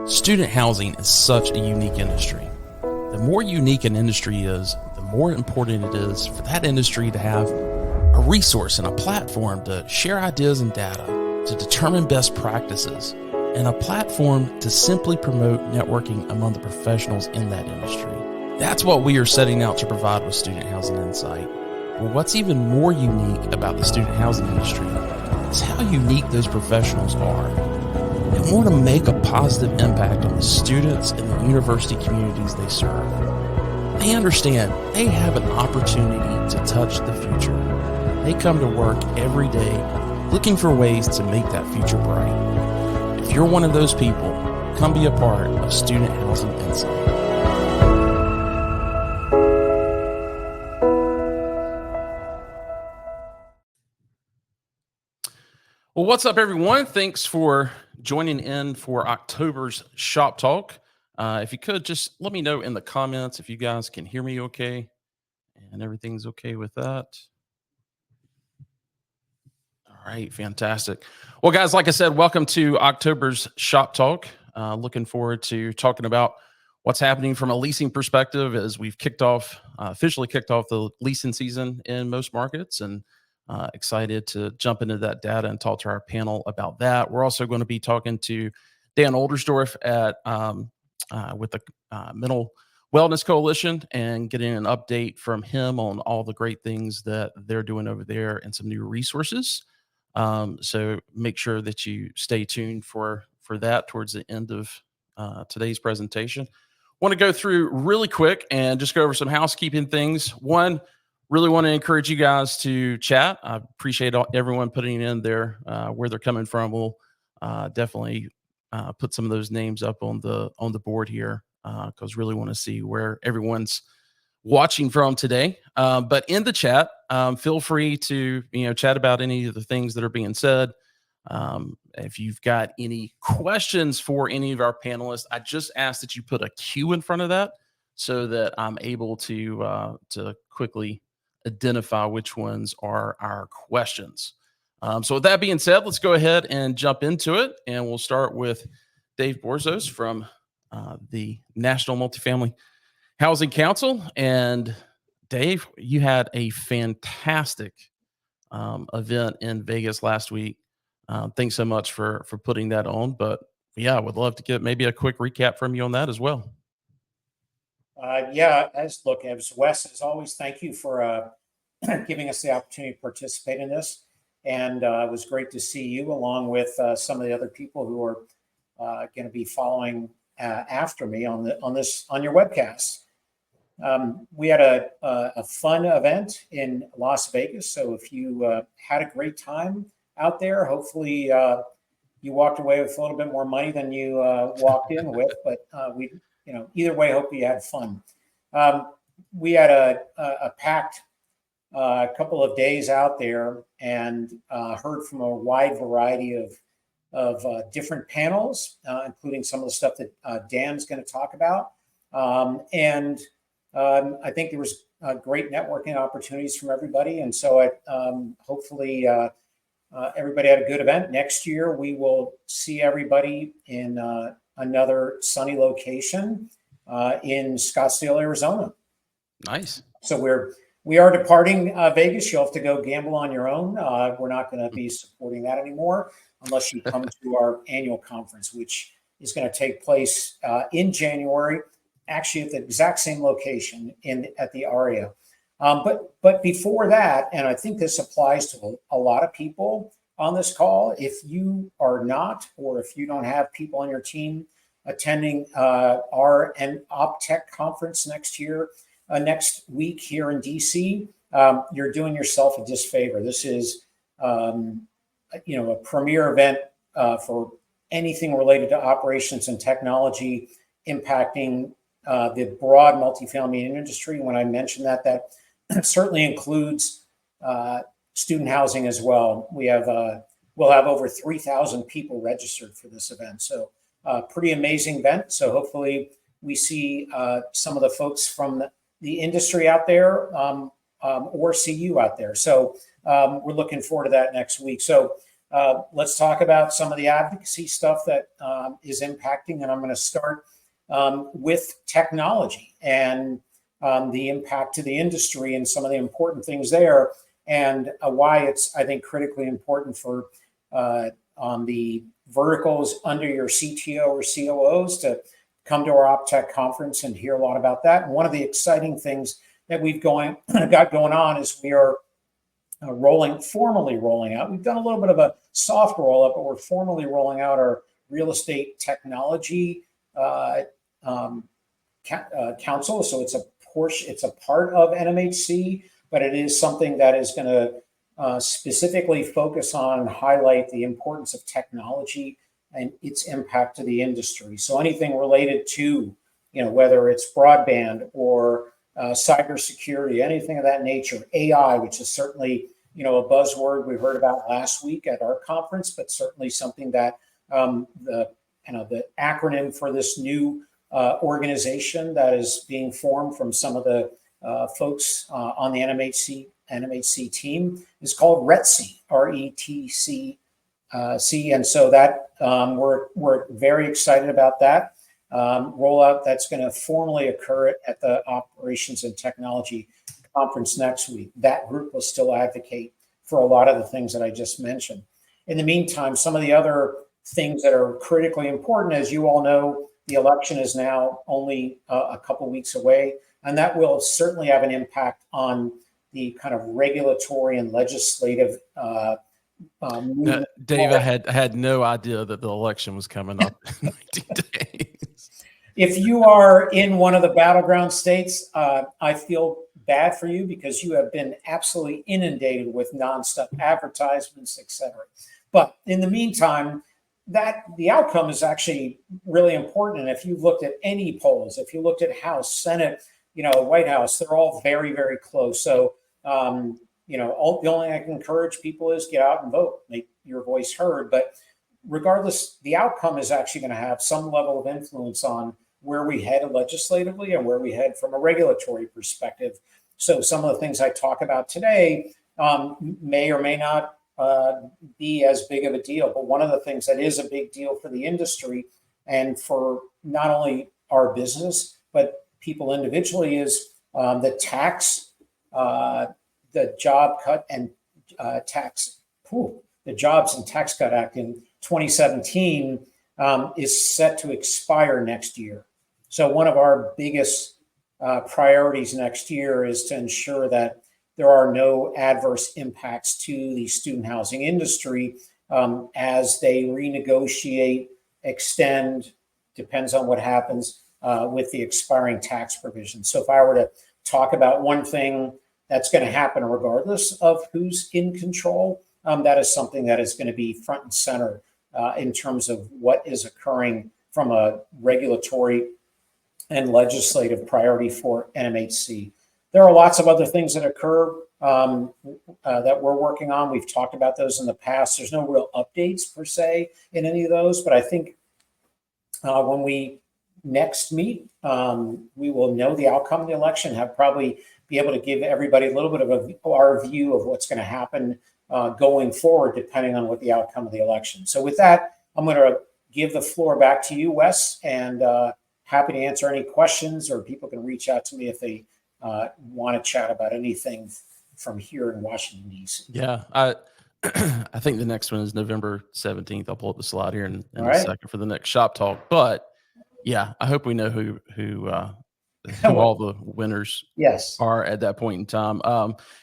Student housing is such a unique industry. The more unique an industry is, the more important it is for that industry to have a resource and a platform to share ideas and data, to determine best practices, and a platform to simply promote networking among the professionals in that industry. That's what we are setting out to provide with Student Housing Insight. But what's even more unique about the student housing industry is how unique those professionals are. They want to make a positive impact on the students and the university communities they serve. They understand they have an opportunity to touch the future. They come to work every day looking for ways to make that future bright. If you're one of those people, come be a part of Student Housing Insight. Well, what's up, everyone? Thanks for joining in for October's Shop Talk. If you could, just let me know in the comments if you guys can hear me okay and everything's okay with that. All right, fantastic. Well, guys, like I said, welcome to October's Shop Talk. Looking forward to talking about what's happening from a leasing perspective as we've officially kicked off the leasing season in most markets, and excited to jump into that data and talk to our panel about that. We're also going to be talking to Dan Oldersdorf with the Mental Wellness Coalition and getting an update from him on all the great things that they're doing over there and some new resources. So make sure that you stay tuned for that towards the end of today's presentation. Want to go through really quick and just go over some housekeeping things. One, really want to encourage you guys to chat. I appreciate everyone putting in there where they're coming from. We'll definitely put some of those names up on the board here because really want to see where everyone's watching from today. But in the chat, feel free to chat about any of the things that are being said. If you've got any questions for any of our panelists, I just ask that you put a Q in front of that so that I'm able to quickly identify which ones are our questions. So with that being said, let's go ahead and jump into it. And we'll start with Dave Borzos from the National Multifamily Housing Council. And Dave, you had a fantastic event in Vegas last week. Thanks so much for putting that on. But yeah, I would love to get maybe a quick recap from you on that as well. As Wes, as always, thank you for giving us the opportunity to participate in this. And it was great to see you along with some of the other people who are going to be following after me on your webcast. We had a fun event in Las Vegas. So if you had a great time out there, hopefully you walked away with a little bit more money than you walked in with. But either way, hope you had fun. We had a packed couple of days out there and heard from a wide variety of different panels, including some of the stuff that Dan's going to talk about. And I think there was great networking opportunities from everybody. And so hopefully everybody had a good event. Next year, we will see everybody in another sunny location in Scottsdale, Arizona. Nice. So we are departing Vegas. You'll have to go gamble on your own. We're not going to be supporting that anymore unless you come to our annual conference, which is going to take place in January, actually at the exact same location at the Aria. But before that, and I think this applies to a lot of people on this call, if you are not, or if you don't have people on your team attending our OpTech conference next week here in DC, you're doing yourself a disfavor. This is, a premier event for anything related to operations and technology impacting the broad multifamily industry. When I mention that certainly includes student housing as well. We'll have over 3,000 people registered for this event. So pretty amazing event. So hopefully we see some of the folks from the industry out there or see you out there. So we're looking forward to that next week. So let's talk about some of the advocacy stuff that is impacting. And I'm going to start with technology and the impact to the industry and some of the important things there, and why it's, I think, critically important for on the verticals under your CTO or COOs to come to our OpTech conference and hear a lot about that. And one of the exciting things that we've got going on is we are formally rolling out. We've done a little bit of a soft roll up, but we're formally rolling out our real estate technology council. So it's a portion, it's a part of NMHC, but it is something that is going to specifically focus on and highlight the importance of technology and its impact to the industry. So anything related to, whether it's broadband or cybersecurity, anything of that nature, AI, which is certainly, a buzzword we heard about last week at our conference, but certainly something that the acronym for this new organization that is being formed from some of the folks on the NMHC team is called RETC, RETC. And so that we're very excited about that rollout. That's going to formally occur at the Operations and Technology Conference next week. That group will still advocate for a lot of the things that I just mentioned. In the meantime, some of the other things that are critically important, as you all know, the election is now only a couple weeks away, and that will certainly have an impact on the kind of regulatory and legislative Dave, I had no idea that the election was coming up in 90 days. If you are in one of the battleground states, I feel bad for you because you have been absolutely inundated with nonstop advertisements, etc. But in the meantime, that the outcome is actually really important. And if you looked at any polls, if you looked at House, Senate, White House, they're all very, very close. So, the only thing I can encourage people is get out and vote, make your voice heard. But regardless, the outcome is actually going to have some level of influence on where we head legislatively and where we head from a regulatory perspective. So some of the things I talk about today may or may not be as big of a deal. But one of the things that is a big deal for the industry and for not only our business, but people individually is the tax, the job cut and the Jobs and Tax Cut Act in 2017 is set to expire next year. So one of our biggest priorities next year is to ensure that there are no adverse impacts to the student housing industry as they renegotiate, extend, depends on what happens with the expiring tax provisions. So if I were to talk about one thing that's going to happen regardless of who's in control, that is something that is going to be front and center in terms of what is occurring from a regulatory and legislative priority for NMHC. There are lots of other things that occur that we're working on. We've talked about those in the past. There's no real updates per se in any of those, but I think when we next meet, we will know the outcome of the election, probably be able to give everybody a little bit of our view of what's going to happen going forward, depending on what the outcome of the election. So with that, I'm going to give the floor back to you, Wes, and happy to answer any questions, or people can reach out to me if they want to chat about anything from here in Washington, D.C. Yeah, I think the next one is November 17th. I'll pull up the slide here in a second for the next Shop Talk. But yeah, I hope we know who all the winners are at that point in time.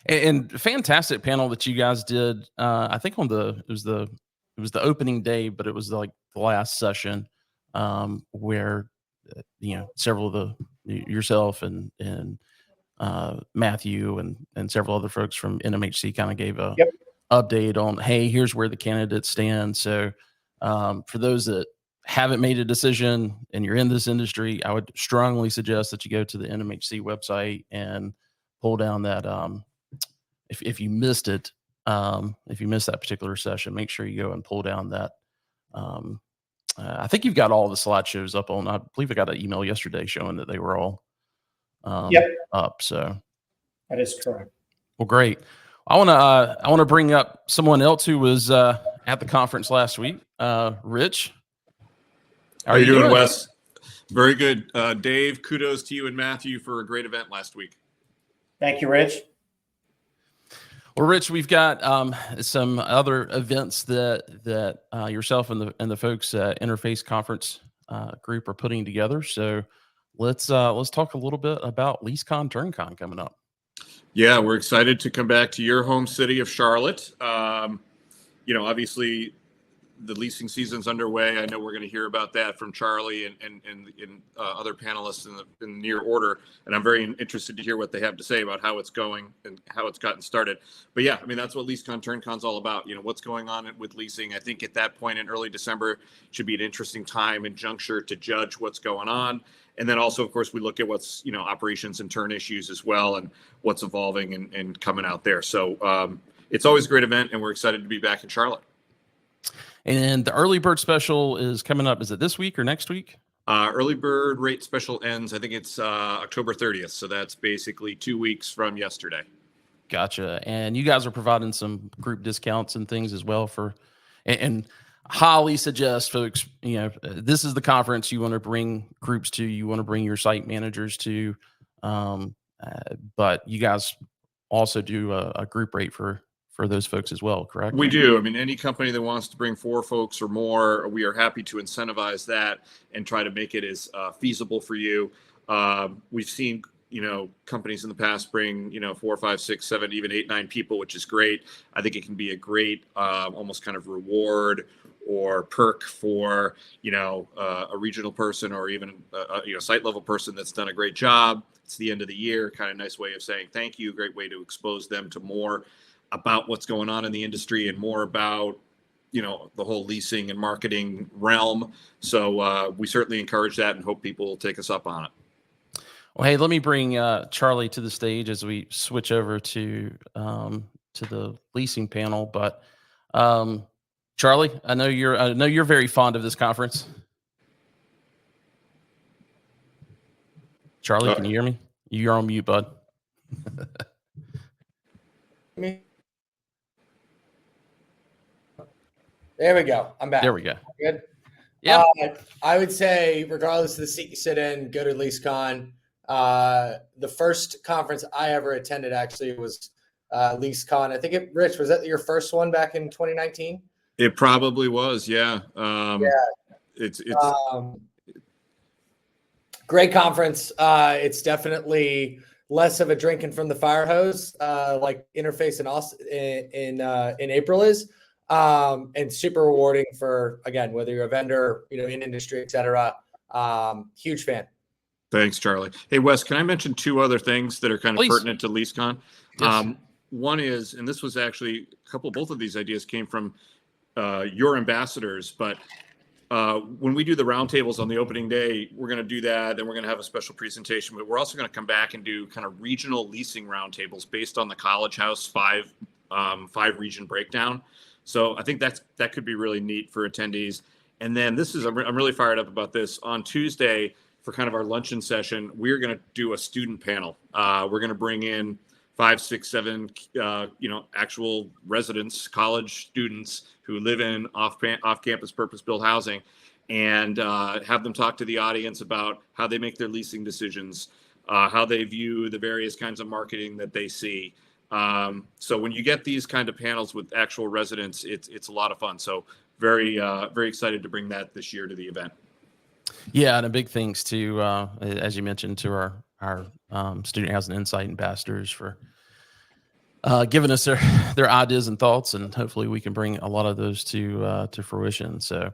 And fantastic panel that you guys did. I think it was the opening day, but it was like the last session where several of yourself and Matthew and several other folks from NMHC kind of gave a update on, hey, here's where the candidates stand. So for those that haven't made a decision and you're in this industry, I would strongly suggest that you go to the NMHC website and pull down that. If you missed it, if you missed that particular session, make sure you go and pull down that. I think you've got all the slideshows up on. I believe I got an email yesterday showing that they were all up. So that is correct. Well, great. I want to bring up someone else who was at the conference last week. Rich, how are you doing, Wes? Very good. Dave, kudos to you and Matthew for a great event last week. Thank you, Rich. Well, Rich, we've got some other events that yourself and the folks Interface Conference group are putting together. So let's talk a little bit about LeaseCon TurnCon coming up. Yeah, we're excited to come back to your home city of Charlotte. Obviously the leasing season's underway. I know we're going to hear about that from Charlie and other panelists in near order. And I'm very interested to hear what they have to say about how it's going and how it's gotten started. But yeah, I mean, that's what LeaseCon TurnCon's all about. What's going on with leasing. I think at that point in early December should be an interesting time and juncture to judge what's going on. And then also, of course, we look at what's, operations and turn issues as well and what's evolving and coming out there. So it's always a great event, and we're excited to be back in Charlotte. And the early bird special is coming up. Is it this week or next week? Early bird rate special ends, I think it's October 30th. So that's basically 2 weeks from yesterday. Gotcha. And you guys are providing some group discounts and things as well and highly suggest folks, this is the conference you want to bring groups to, you want to bring your site managers to, but you guys also do a group rate for those folks as well, correct? We do. I mean, any company that wants to bring 4 folks or more, we are happy to incentivize that and try to make it as feasible for you. We've seen, companies in the past bring, 4, 5, 6, 7, even 8, 9 people, which is great. I think it can be a great almost kind of reward or perk for, a regional person or even a site level person that's done a great job. It's the end of the year, kind of nice way of saying thank you. Great way to expose them to more about what's going on in the industry and more about, the whole leasing and marketing realm. So we certainly encourage that and hope people will take us up on it. Well, hey, let me bring Charlie to the stage as we switch over to the leasing panel. But Charlie, I know you're very fond of this conference. Charlie, can you hear me? You're on mute, bud. There we go. I'm back. There we go. Good. Yeah. I would say, regardless of the seat you sit in, go to LeaseCon. The first conference I ever attended actually was LeaseCon. I think Rich, was that your first one back in 2019? It probably was. Yeah. It's great conference. It's definitely less of a drinking from the fire hose, like Interface in April is. And super rewarding for, again, whether you're a vendor, in industry, et cetera. Huge fan. Thanks, Charlie. Hey, Wes, can I mention 2 other things that are kind of Please. pertinent to LeaseCon? Yes. One is, and this was actually both of these ideas came from your ambassadors, but when we do the roundtables on the opening day, we're going to do that. Then we're going to have a special presentation, but we're also going to come back and do kind of regional leasing roundtables based on the College House 5 region breakdown. So I think that could be really neat for attendees. And then I'm really fired up about this. On Tuesday, for kind of our luncheon session, we're going to do a student panel. We're going to bring in 5, 6, 7, actual residents, college students who live in off-campus purpose-built housing, and have them talk to the audience about how they make their leasing decisions, how they view the various kinds of marketing that they see. So when you get these kind of panels with actual residents, it's a lot of fun. So very excited to bring that this year to the event. Yeah, and a big thanks to, as you mentioned, to our Student Housing Insight ambassadors for giving us their ideas and thoughts, and hopefully we can bring a lot of those to fruition. So,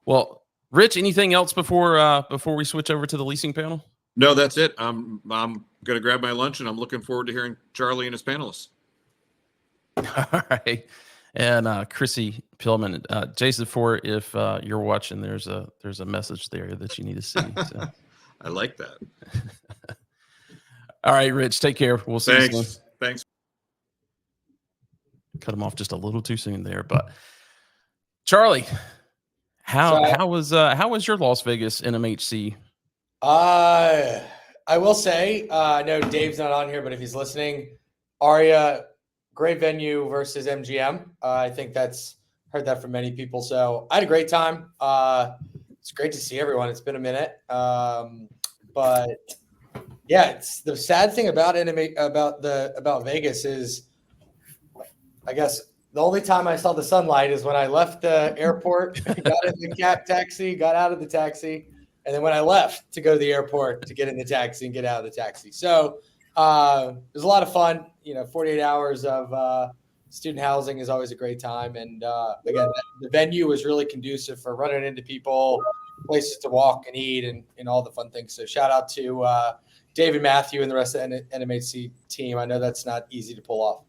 well, Rich, anything else before we switch over to the leasing panel? No, that's it. I'm going to grab my lunch, and I'm looking forward to hearing Charlie and his panelists. All right. And Chrissy Pillman, Jason Fort, if you're watching, there's a message there that you need to see. So. I like that. All right, Rich, take care. We'll see you soon. Thanks. Cut him off just a little too soon there, but Charlie, how was your Las Vegas NMHC? I will say, I know Dave's not on here, but if he's listening, Aria, great venue versus MGM. I think that's Heard that from many people. So I had a great time. It's great to see everyone. It's been a minute. But yeah, it's the sad thing about about Vegas is, I guess the only time I saw the sunlight is when I left the airport, got in the taxi, got out of the taxi, and then when I left to go to the airport to get in the taxi and get out of the taxi. So it was a lot of fun. 48 hours of student housing is always a great time. And again, the venue was really conducive for running into people, places to walk and eat, and all the fun things. So shout out to David, Matthew, and the rest of the NMHC team. I know that's not easy to pull off.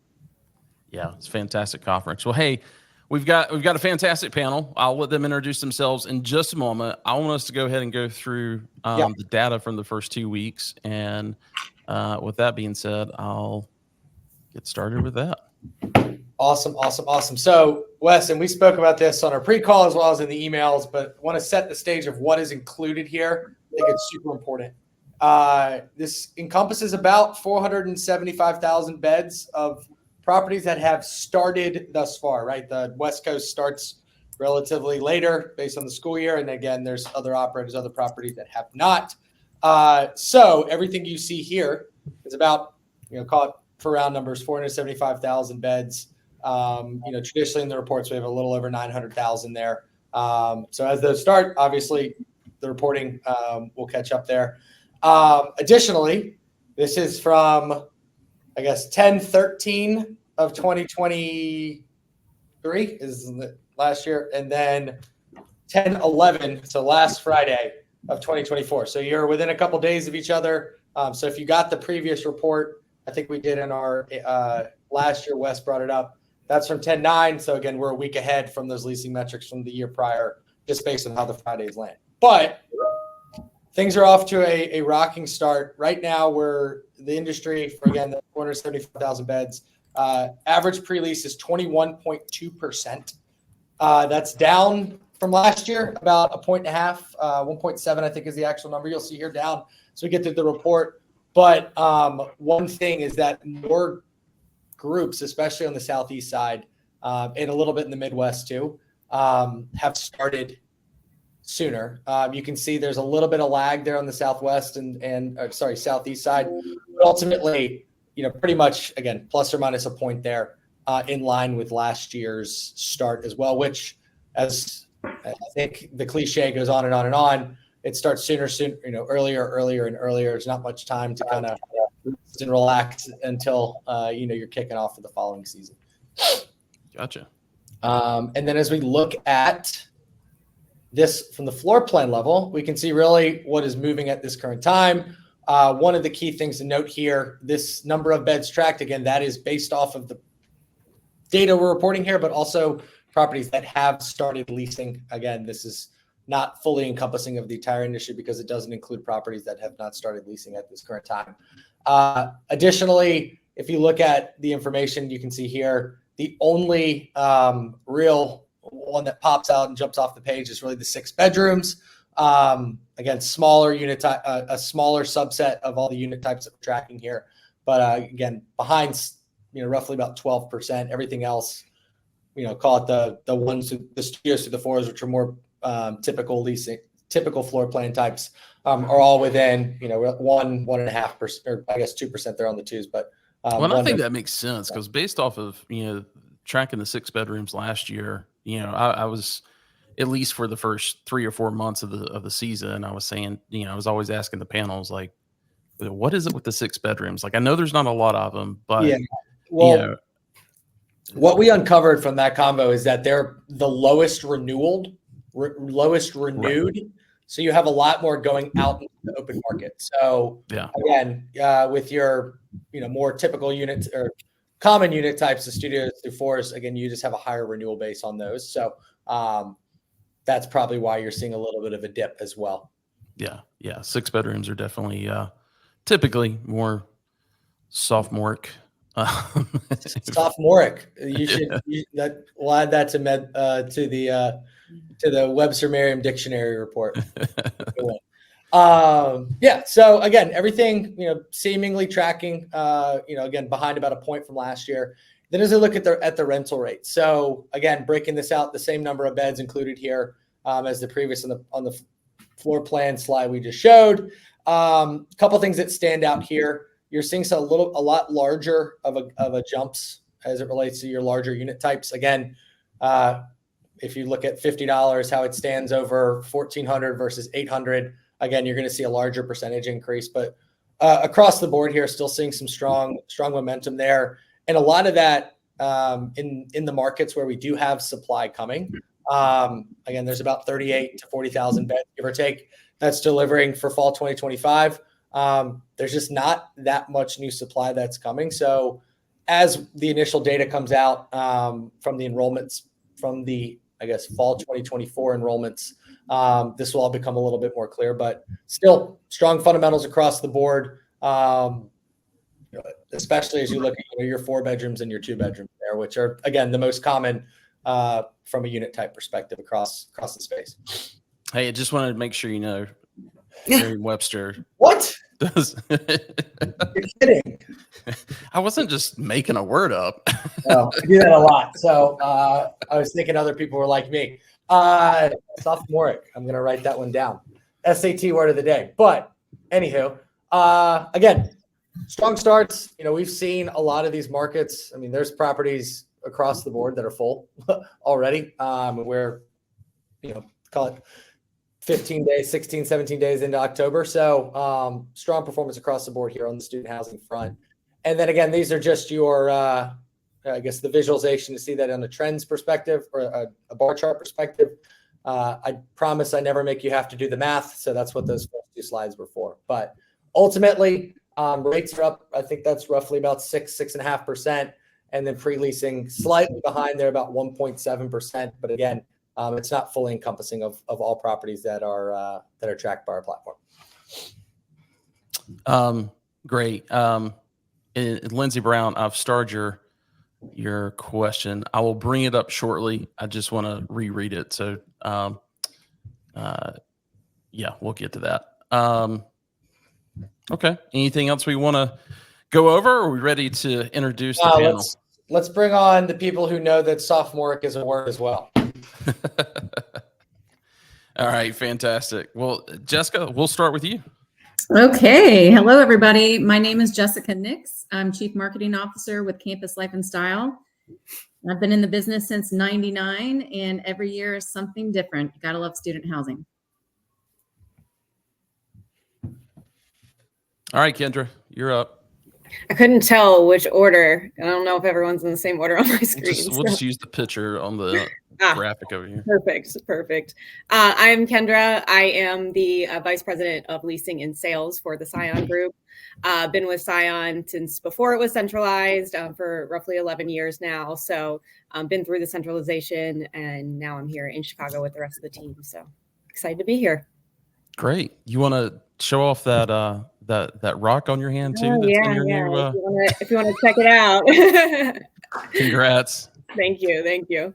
Yeah, it's a fantastic conference. Well, hey, we've got a fantastic panel. I'll let them introduce themselves in just a moment. I want us to go ahead and go through the data from the first 2 weeks. And with that being said, I'll get started with that. Awesome. So, Wes, and we spoke about this on our pre-call as well as in the emails, but want to set the stage of what is included here. I think it's super important. This encompasses about 475,000 beds of properties that have started thus far, right? The West Coast starts relatively later based on the school year. And again, there's other operators, other properties that have not. So everything you see here is about, call it for round numbers, 475,000 beds. Traditionally in the reports, we have a little over 900,000 there. So as those start, obviously the reporting will catch up there. Additionally, this is from, I guess, 10/13 of 2023 is the last year, and then 10/11, so last Friday of 2024. So you're within a couple days of each other. So if you got the previous report, I think we did in our last year, Wes brought it up. That's from 10/9. So again, we're a week ahead from those leasing metrics from the year prior, just based on how the Fridays land. But things are off to a rocking start. Right now, we're the industry for, again, the 475,000 beds. Average pre-lease is 21.2%. That's down from last year, about 1.5, 1.7, I think is the actual number you'll see here, down. So we get to the report. But one thing is that more groups, especially on the Southeast side and a little bit in the Midwest too, have started sooner. You can see there's a little bit of lag there on the Southwest and Southeast side. But ultimately, pretty much, again, plus or minus a point there in line with last year's start as well, which, as I think the cliche goes on and on and on, it starts sooner, earlier and earlier. There's not much time to kind of rest and relax until, you're kicking off for the following season. Gotcha. And then as we look at this from the floor plan level, we can see really what is moving at this current time. One of the key things to note here, this number of beds tracked, again, that is based off of the data we're reporting here, but also properties that have started leasing. Again, this is not fully encompassing of the entire industry because it doesn't include properties that have not started leasing at this current time. Additionally, if you look at the information, you can see here, the only real one that pops out and jumps off the page is really the 6 bedrooms. Again, smaller unit type, a smaller subset of all the unit types that we're tracking here. But again, behind, roughly about 12%. Everything else, call it the ones, the studios to the 4s, which are more typical floor plan types, are all within, 1.5%, or I guess 2% there on the 2s. But I think that makes sense because based off of tracking the 6 bedrooms last year, I was, at least for the first 3 or 4 months of the season, I was saying, I was always asking the panels, like, what is it with the 6 bedrooms? Like, I know there's not a lot of them, but yeah. Well, what we uncovered from that combo is that they're the lowest renewed. Right. So you have a lot more going out into the open market. So again, with your, more typical units or common unit types of studios through 4s, again, you just have a higher renewal base on those. So that's probably why you're seeing a little bit of a dip as well. Yeah. 6 bedrooms are definitely typically more sophomoric. Sophomoric. You should we'll add that to the Webster Merriam Dictionary report. So again, everything, seemingly tracking, again, behind about a point from last year. Then as I look at the rental rate, so again, breaking this out, the same number of beds included here as the previous on the floor plan slide we just showed. A couple things that stand out here. You're seeing a lot larger of a jumps as it relates to your larger unit types. Again, if you look at $50, how it stands over 1,400 versus 800, again, you're going to see a larger percentage increase. But across the board here, still seeing some strong momentum there. And a lot of that in the markets where we do have supply coming. Again, there's about 38 to 40,000 beds, give or take, that's delivering for fall 2025. There's just not that much new supply that's coming. So as the initial data comes out from the enrollments, from the, I guess, fall 2024 enrollments, this will all become a little bit more clear, but still strong fundamentals across the board, especially as you look at your 4 bedrooms and your 2 bedrooms there, which are, again, the most common from a unit type perspective across the space. Hey, I just wanted to make sure you know, Merriam-Webster. What? Does You're kidding. I wasn't just making a word up. No, I do that a lot. So I was thinking other people were like me. Sophomoric. I'm going to write that one down. SAT word of the day. But anywho, again, strong starts. We've seen a lot of these markets. I mean, there's properties across the board that are full already. We're, call it 15 days, 16, 17 days into October. So strong performance across the board here on the student housing front. And then again, these are just your, I guess, the visualization to see that on a trends perspective or a bar chart perspective. I promise I never make you have to do the math. So that's what those first 2 slides were for. But ultimately, rates are up. I think that's roughly about 6.5%. And then pre-leasing slightly behind there, about 1.7%. But again, it's not fully encompassing of all properties that are tracked by our platform. Great. Lindsey Brown, I've starred your question. I will bring it up shortly. I just want to reread it. So, yeah, we'll get to that. Okay. Anything else we want to go over? Or are we ready to introduce the panel? Let's bring on the people who know that sophomoric is a word as well. All right, fantastic. Well, Jessica, we'll start with you. Okay. Hello, everybody. My name is Jessica Nix. I'm Chief Marketing Officer with Campus Life and Style. I've been in the business since '99, and every year is something different. You gotta love student housing. All right, Kendra, you're up. I couldn't tell which order. I don't know if everyone's in the same order on my screen. We'll just use the picture on the graphic over here. Perfect. I'm Kendra. I am the Vice President of Leasing and Sales for the Scion Group. Been with Scion since before it was centralized for roughly 11 years now. So been through the centralization, and now I'm here in Chicago with the rest of the team. So excited to be here. Great. You want to show off that that rock on your hand too? That's in your new, if you want to check it out. Congrats. Thank you.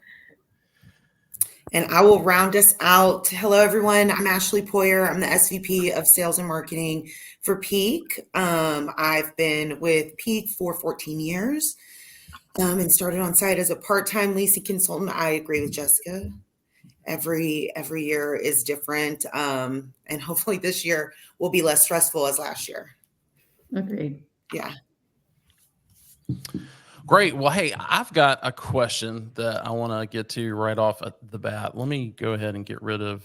And I will round us out. Hello, everyone. I'm Ashley Poyer. I'm the SVP of Sales and Marketing for Peak. I've been with Peak for 14 years and started on site as a part-time leasing consultant. I agree with Jessica. Every year is different. And hopefully this year will be less stressful as last year. Agreed. Yeah. Great. Well, hey, I've got a question that I want to get to right off at the bat. Let me go ahead and get rid of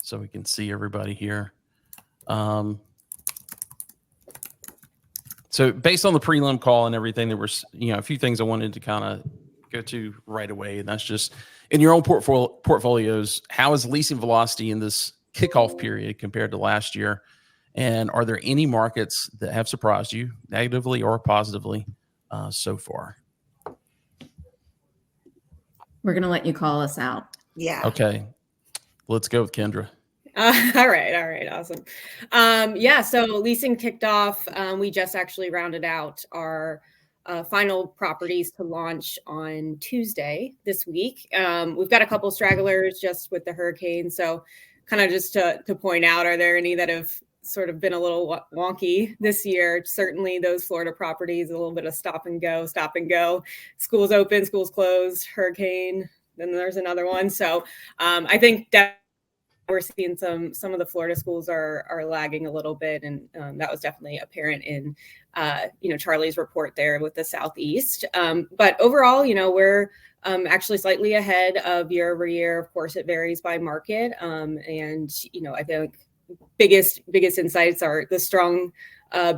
so we can see everybody here. So based on the prelim call and everything, there was a few things I wanted to kind of go to right away. And that's just in your own portfolios, how is leasing velocity in this kickoff period compared to last year? And are there any markets that have surprised you negatively or positively so far? We're going to let you call us out. Yeah. Okay. Let's go with Kendra. All right. Awesome. So leasing kicked off. We just actually rounded out our final properties to launch on Tuesday this week. We've got a couple stragglers just with the hurricane. So kind of just to point out, are there any that have sort of been a little wonky this year. Certainly those Florida properties, a little bit of stop and go. Schools open, schools closed, hurricane, then there's another one. So I think we're seeing some of the Florida schools are lagging a little bit. And that was definitely apparent in, Charlie's report there with the Southeast. But overall, we're actually slightly ahead of year over year. Of course, it varies by market. And, I think biggest insights are the strong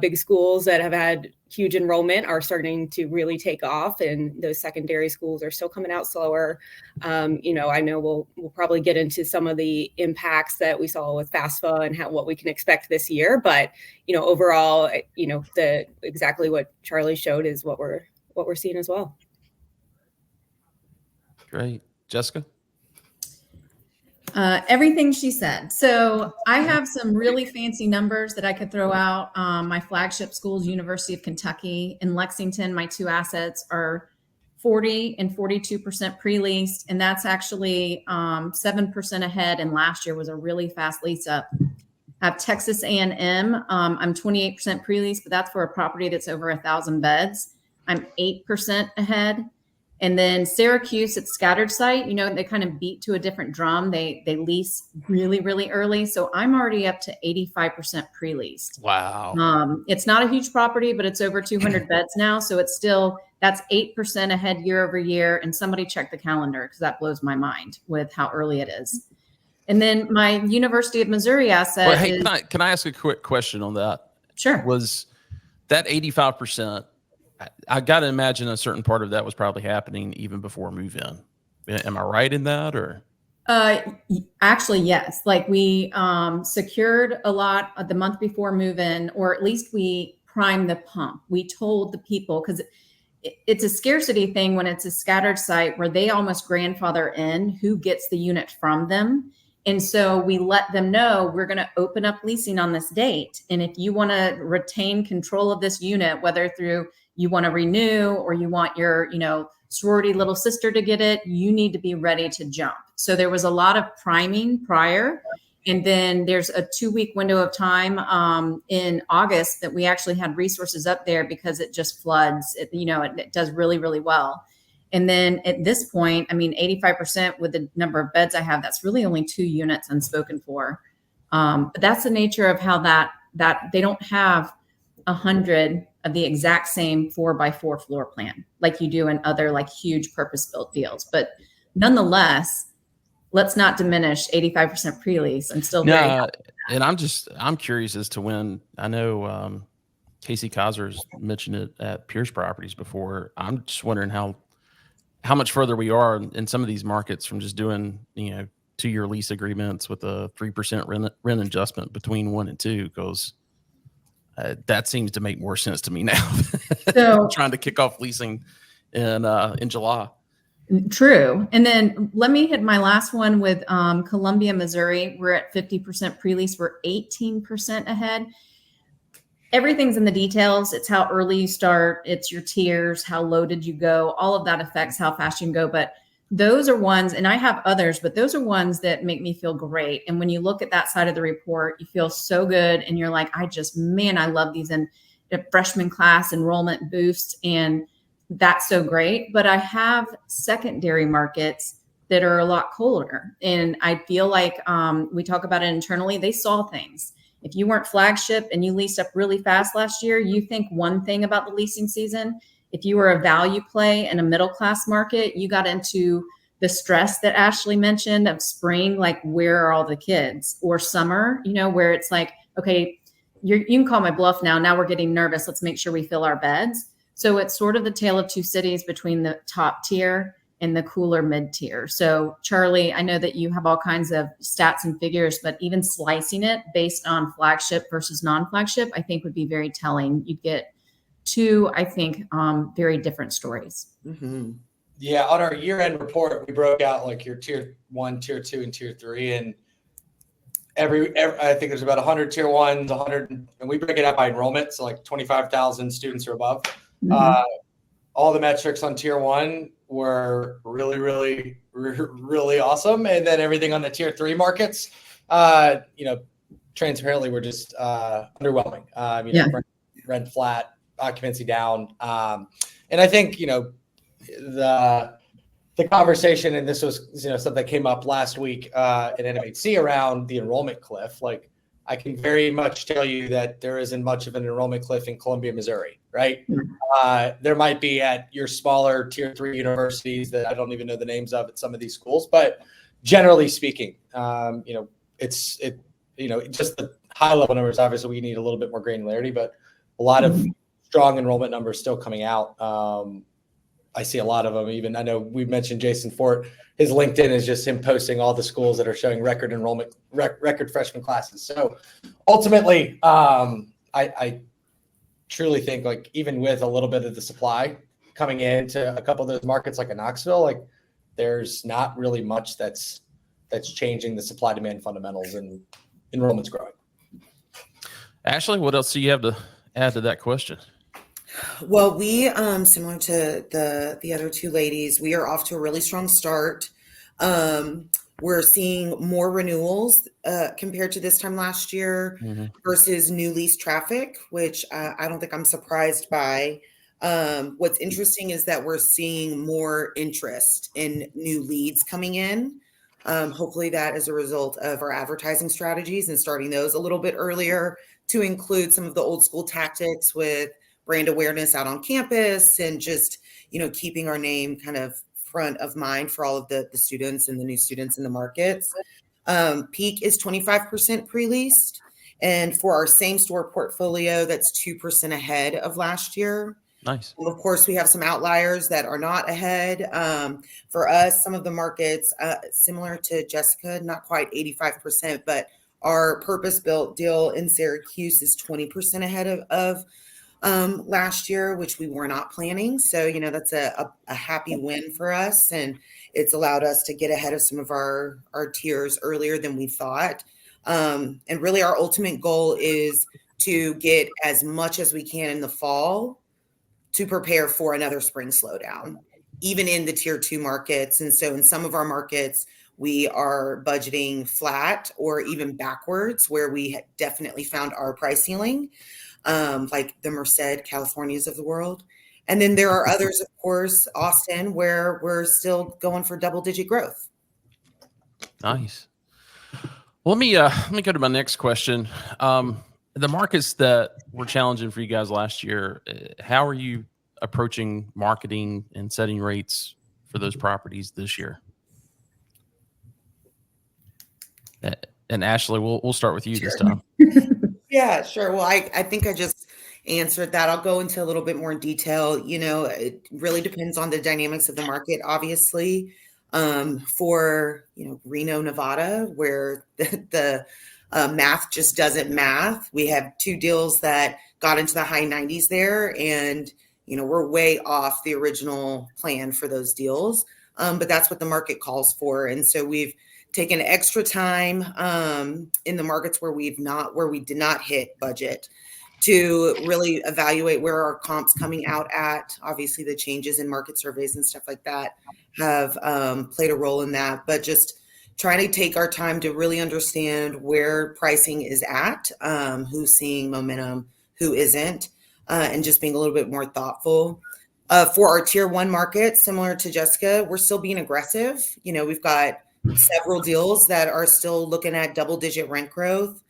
big schools that have had huge enrollment are starting to really take off, and those secondary schools are still coming out slower. I know we'll probably get into some of the impacts that we saw with FAFSA and what we can expect this year, but overall, exactly what Charlie showed is what we're seeing as well. Great. Jessica? Everything she said. So I have some really fancy numbers that I could throw out. My flagship schools, University of Kentucky and Lexington, my two assets are 40 and 42% pre-leased. And that's actually 7% ahead. And last year was a really fast lease up. I have Texas A&M. I'm 28% pre-leased, but that's for a property that's over 1,000 beds. I'm 8% ahead. And then Syracuse, it's scattered site, they kind of beat to a different drum. They lease really, really early. So I'm already up to 85% pre-leased. Wow. It's not a huge property, but it's over 200 beds now. So that's 8% ahead year over year. And somebody check the calendar because that blows my mind with how early it is. And then my University of Missouri asset. Well, hey, can I ask a quick question on that? Sure. Was that 85%? I got to imagine a certain part of that was probably happening even before move in. Am I right in that, or? Actually, yes. Like we secured a lot the month before move in, or at least we primed the pump. We told the people, because it's a scarcity thing when it's a scattered site where they almost grandfather in who gets the unit from them. And so we let them know we're going to open up leasing on this date. And if you want to retain control of this unit, whether through you want to renew or you want your, sorority little sister to get it, you need to be ready to jump. So there was a lot of priming prior. And then there's a 2-week window of time in August that we actually had resources up there because it just floods. It does really, really well. And then at this point, 85% with the number of beds I have, that's really only 2 units unspoken for. But that's the nature of how that they don't have 100 of the exact same 4x4 floor plan like you do in other like huge purpose-built deals. But nonetheless, let's not diminish 85% pre-lease. I'm still very happy with that. And I'm curious as to when. I know Casey Kaiser's mentioned it at Pierce Properties before. I'm just wondering how much further we are in some of these markets from just doing 2-year lease agreements with a 3% rent adjustment between 1 and 2, because that seems to make more sense to me now. So trying to kick off leasing in July. True. And then let me hit my last one with Columbia, Missouri. We're at 50% pre-lease. We're 18% ahead. Everything's in the details. It's how early you start. It's your tiers. How low did you go? All of that affects how fast you can go. But those are ones, and I have others, but those are ones that make me feel great. And when you look at that side of the report, you feel so good. And you're like, I love these. And the freshman class enrollment boost. And that's so great. But I have secondary markets that are a lot colder. And I feel like we talk about it internally. They saw things. If you weren't flagship and you leased up really fast last year, you think one thing about the leasing season. If you were a value play in a middle class market, you got into the stress that Ashley mentioned of spring, like where are all the kids, or summer, where it's like, okay, you can call my bluff now. Now we're getting nervous. Let's make sure we fill our beds. So it's sort of the tale of two cities between the top tier and the cooler mid tier. So Charlie, I know that you have all kinds of stats and figures, but even slicing it based on flagship versus non-flagship, I think would be very telling. You'd get 2, I think, very different stories. Mm-hmm. Yeah. On our year-end report, we broke out like your tier 1, tier 2, and tier 3. And every I think there's about 100 tier 1s, 100, and we break it out by enrollment. So like 25,000 students or above. Mm-hmm. All the metrics on tier 1 were really, really, really awesome. And then everything on the tier 3 markets, transparently were just underwhelming. Rent flat, occupancy down. And I think, the conversation, and this was, something that came up last week at NMHC around the enrollment cliff. Like, I can very much tell you that there isn't much of an enrollment cliff in Columbia, Missouri, right? There might be at your smaller tier 3 universities that I don't even know the names of at some of these schools, but generally speaking, just the high level numbers. Obviously, we need a little bit more granularity, but a lot of strong enrollment numbers still coming out. I see a lot of them. Even I know we mentioned Jason Fort. His LinkedIn is just him posting all the schools that are showing record enrollment, record freshman classes. So ultimately, I truly think, like, even with a little bit of the supply coming into a couple of those markets like in Knoxville, like, there's not really much that's changing the supply demand fundamentals, and enrollment's growing. Ashley, what else do you have to add to that question? Well, we, similar to the other two ladies, we are off to a really strong start. We're seeing more renewals compared to this time last year versus new lease traffic, which I don't think I'm surprised by. What's interesting is that we're seeing more interest in new leads coming in. Hopefully that is a result of our advertising strategies and starting those a little bit earlier to include some of the old school tactics with brand awareness out on campus and just, keeping our name kind of front of mind for all of the students and the new students in the markets. Peak is 25% pre-leased. And for our same store portfolio, that's 2% ahead of last year. Nice. And of course, we have some outliers that are not ahead. For us, some of the markets, similar to Jessica, not quite 85%, but our purpose-built deal in Syracuse is 20% ahead of last year, which we were not planning. So, that's a happy win for us. And it's allowed us to get ahead of some of our tiers earlier than we thought. And really our ultimate goal is to get as much as we can in the fall to prepare for another spring slowdown, even in the tier 2 markets. And so in some of our markets, we are budgeting flat or even backwards, where we definitely found our price ceiling. Like the Merced, Californias of the world. And then there are others, of course, Austin, where we're still going for double-digit growth. Nice. Well, let me go to my next question. The markets that were challenging for you guys last year, how are you approaching marketing and setting rates for those properties this year? And Ashley, we'll start with you this time. Yeah, sure. Well, I think I just answered that. I'll go into a little bit more in detail. It really depends on the dynamics of the market, obviously. For, Reno, Nevada, where the math just doesn't math. We have 2 deals that got into the high 90s there, and, we're way off the original plan for those deals. But that's what the market calls for. And so we've taken extra time in the markets where we did not hit budget to really evaluate where our comps coming out at. Obviously, the changes in market surveys and stuff like that have played a role in that, but just trying to take our time to really understand where pricing is at, who's seeing momentum, who isn't, and just being a little bit more thoughtful. For our tier 1 markets, similar to Jessica, we're still being aggressive. We've got several deals that are still looking at double-digit rent growth.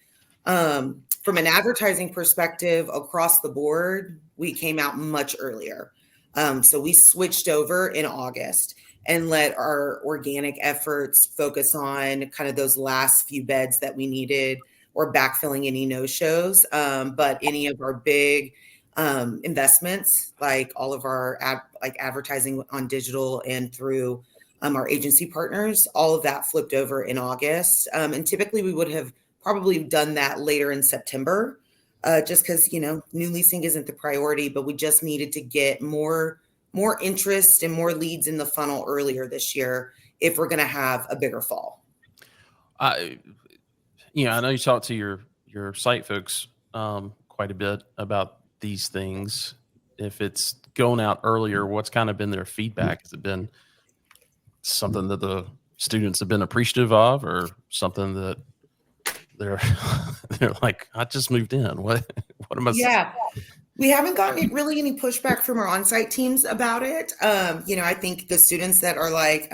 From an advertising perspective, across the board, we came out much earlier. So we switched over in August and let our organic efforts focus on kind of those last few beds that we needed, or backfilling any no-shows. But any of our big investments, like all of our advertising on digital and through our agency partners, all of that flipped over in August. And typically we would have probably done that later in September, just because, new leasing isn't the priority, but we just needed to get more interest and more leads in the funnel earlier this year if we're going to have a bigger fall. I know you talked to your site folks quite a bit about these things. If it's going out earlier, what's kind of been their feedback? Has it been something that the students have been appreciative of, or something that They're they're like, I just moved in. What am I? Yeah. We haven't gotten really any pushback from our on-site teams about it. I think the students that are like,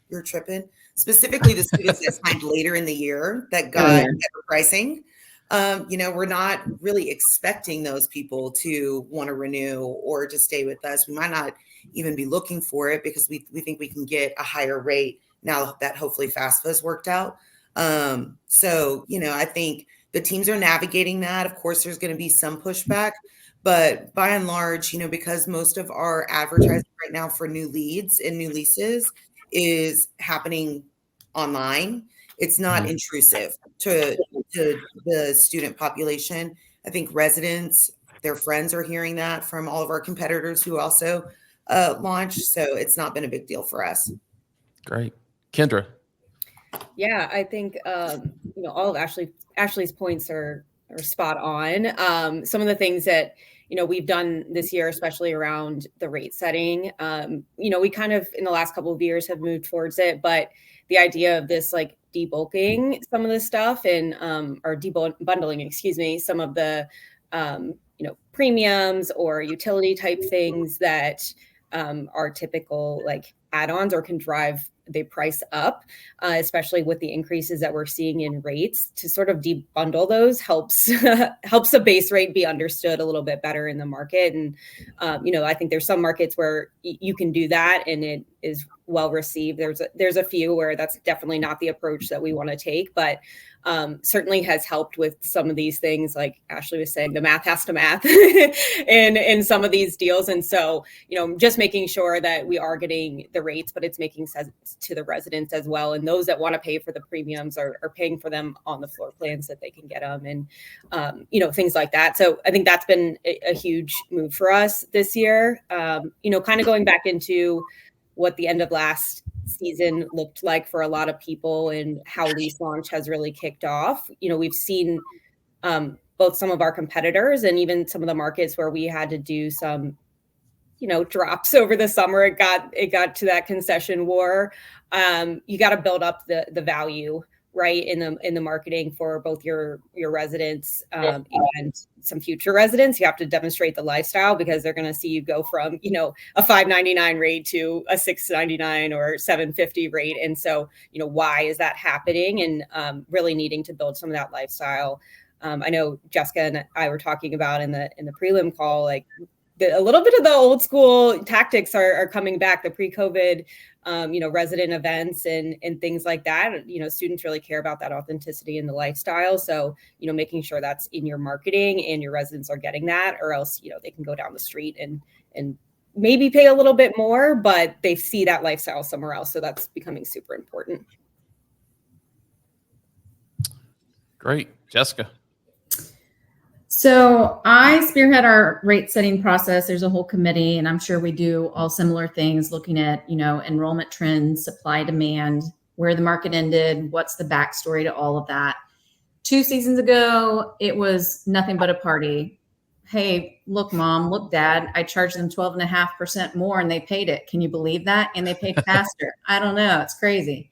you're tripping, specifically the students that signed later in the year that got better pricing. We're not really expecting those people to want to renew or to stay with us. We might not even be looking for it because we think we can get a higher rate now that hopefully FAFSA is worked out. I think the teams are navigating that. Of course, there's going to be some pushback, but by and large, because most of our advertising right now for new leads and new leases is happening online, it's not intrusive to the student population. I think residents, their friends are hearing that from all of our competitors who also launched. So it's not been a big deal for us. Great. Kendra. Yeah, I think all of Ashley's points are spot on. Some of the things that we've done this year, especially around the rate setting, we kind of in the last couple of years have moved towards it, but the idea of this like debulking some of the stuff and or debundling, excuse me, some of the premiums or utility type things that are typical like add-ons or can drive the price up, especially with the increases that we're seeing in rates. To sort of debundle those helps the base rate be understood a little bit better in the market. And I think there's some markets where you can do that and it is well received. There's a few where that's definitely not the approach that we want to take, but certainly has helped with some of these things. Like Ashley was saying, the math has to math in some of these deals. And so, just making sure that we are getting the rates, but it's making sense to the residents as well. And those that want to pay for the premiums are paying for them on the floor plans that they can get them and, things like that. So I think that's been a huge move for us this year. Kind of going back into what the end of last season looked like for a lot of people and how lease launch has really kicked off. We've seen both some of our competitors and even some of the markets where we had to do some drops over the summer. It got to that concession war. You got to build up the value, right, in the marketing for both your residents and some future residents. You have to demonstrate the lifestyle because they're going to see you go from a $599 rate to a $699 or $750 rate. And so why is that happening? And really needing to build some of that lifestyle. I know Jessica and I were talking about in the prelim call, like a little bit of the old school tactics are coming back. The pre-COVID resident events and things like that. Students really care about that authenticity and the lifestyle. So, making sure that's in your marketing and your residents are getting that, or else, they can go down the street and maybe pay a little bit more, but they see that lifestyle somewhere else. So that's becoming super important. Great. Jessica. So I spearhead our rate setting process. There's a whole committee, and I'm sure we do all similar things, looking at, enrollment trends, supply, demand, where the market ended, what's the backstory to all of that. 2 seasons ago, it was nothing but a party. Hey, look, mom, look, dad, I charged them 12.5% more and they paid it. Can you believe that? And they paid faster. I don't know. It's crazy.